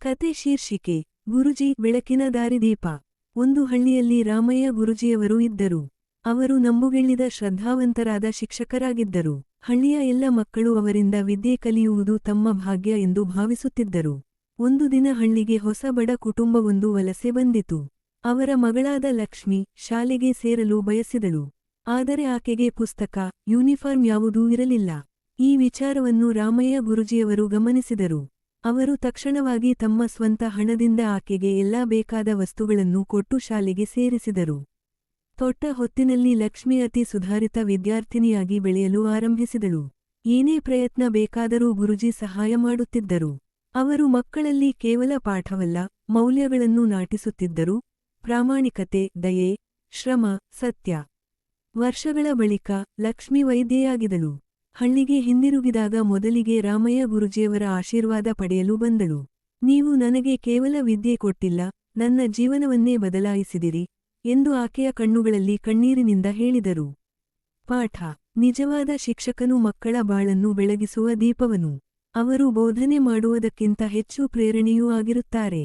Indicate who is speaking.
Speaker 1: ಕತೆ ಶೀರ್ಷಿಕೆ ಗುರುಜಿ ಬೆಳಕಿನ ದಾರಿದೀಪ. ಒಂದು ಹಳ್ಳಿಯಲ್ಲಿ ರಾಮಯ್ಯ ಗುರುಜಿಯವರು ಇದ್ದರು. ಅವರು ನಂಬುಗೆಳ್ಳಿದ ಶ್ರದ್ಧಾವಂತರಾದ ಶಿಕ್ಷಕರಾಗಿದ್ದರು. ಹಳ್ಳಿಯ ಎಲ್ಲ ಮಕ್ಕಳು ಅವರಿಂದ ವಿದ್ಯೆ ಕಲಿಯುವುದು ತಮ್ಮ ಭಾಗ್ಯ ಎಂದು ಭಾವಿಸುತ್ತಿದ್ದರು. ಒಂದು ದಿನ ಹಳ್ಳಿಗೆ ಹೊಸ ಬಡ ಕುಟುಂಬವೊಂದು ವಲಸೆ ಬಂದಿತು. ಅವರ ಮಗಳಾದ ಲಕ್ಷ್ಮಿ ಶಾಲೆಗೆ ಸೇರಲು ಬಯಸಿದಳು. ಆದರೆ ಆಕೆಗೆ ಪುಸ್ತಕ, ಯೂನಿಫಾರ್ಮ್ ಯಾವುದೂ ಇರಲಿಲ್ಲ. ಈ ವಿಚಾರವನ್ನು ರಾಮಯ್ಯ ಗುರುಜಿಯವರು ಗಮನಿಸಿದರು. ಅವರು ತಕ್ಷಣವಾಗಿ ತಮ್ಮ ಸ್ವಂತ ಹಣದಿಂದ ಆಕೆಗೆ ಎಲ್ಲಾ ಬೇಕಾದ ವಸ್ತುಗಳನ್ನು ಕೊಟ್ಟು ಶಾಲೆಗೆ ಸೇರಿಸಿದರು. ತೊಟ್ಟ ಹೊತ್ತಿನಲ್ಲಿ ಲಕ್ಷ್ಮಿ ಅತಿ ಸುಧಾರಿತ ವಿದ್ಯಾರ್ಥಿನಿಯಾಗಿ ಬೆಳೆಯಲು ಆರಂಭಿಸಿದಳು. ಏನೇ ಪ್ರಯತ್ನ ಬೇಕಾದರೂ ಗುರುಜಿ ಸಹಾಯ ಮಾಡುತ್ತಿದ್ದರು. ಅವರು ಮಕ್ಕಳಲ್ಲಿ ಕೇವಲ ಪಾಠವಲ್ಲ, ಮೌಲ್ಯಗಳನ್ನು ನಾಟಿಸುತ್ತಿದ್ದರು. ಪ್ರಾಮಾಣಿಕತೆ, ದಯೆ, ಶ್ರಮ, ಸತ್ಯ. ವರ್ಷಗಳ ಬಳಿಕ ಲಕ್ಷ್ಮಿ ವೈದ್ಯೆಯಾಗಿದಳು. ಹಳ್ಳಿಗೆ ಹಿಂದಿರುಗಿದಾಗ ಮೊದಲಿಗೆ ರಾಮಯ್ಯ ಗುರುಜಿಯವರ ಆಶೀರ್ವಾದ ಪಡೆಯಲು ಬಂದಳು. ನೀವು ನನಗೆ ಕೇವಲ ವಿದ್ಯೆ ಕೊಟ್ಟಿಲ್ಲ, ನನ್ನ ಜೀವನವನ್ನೇ ಬದಲಾಯಿಸಿದಿರಿ ಎಂದು ಆಕೆಯ ಕಣ್ಣುಗಳಲ್ಲಿ ಕಣ್ಣೀರಿನಿಂದ ಹೇಳಿದರು. ಪಾಠ: ನಿಜವಾದ ಶಿಕ್ಷಕನು ಮಕ್ಕಳ ಬಾಳನ್ನು ಬೆಳಗಿಸುವ ದೀಪವನು. ಅವರು ಬೋಧನೆ ಮಾಡುವುದಕ್ಕಿಂತ ಹೆಚ್ಚು ಪ್ರೇರಣೆಯೂ ಆಗಿರುತ್ತಾರೆ.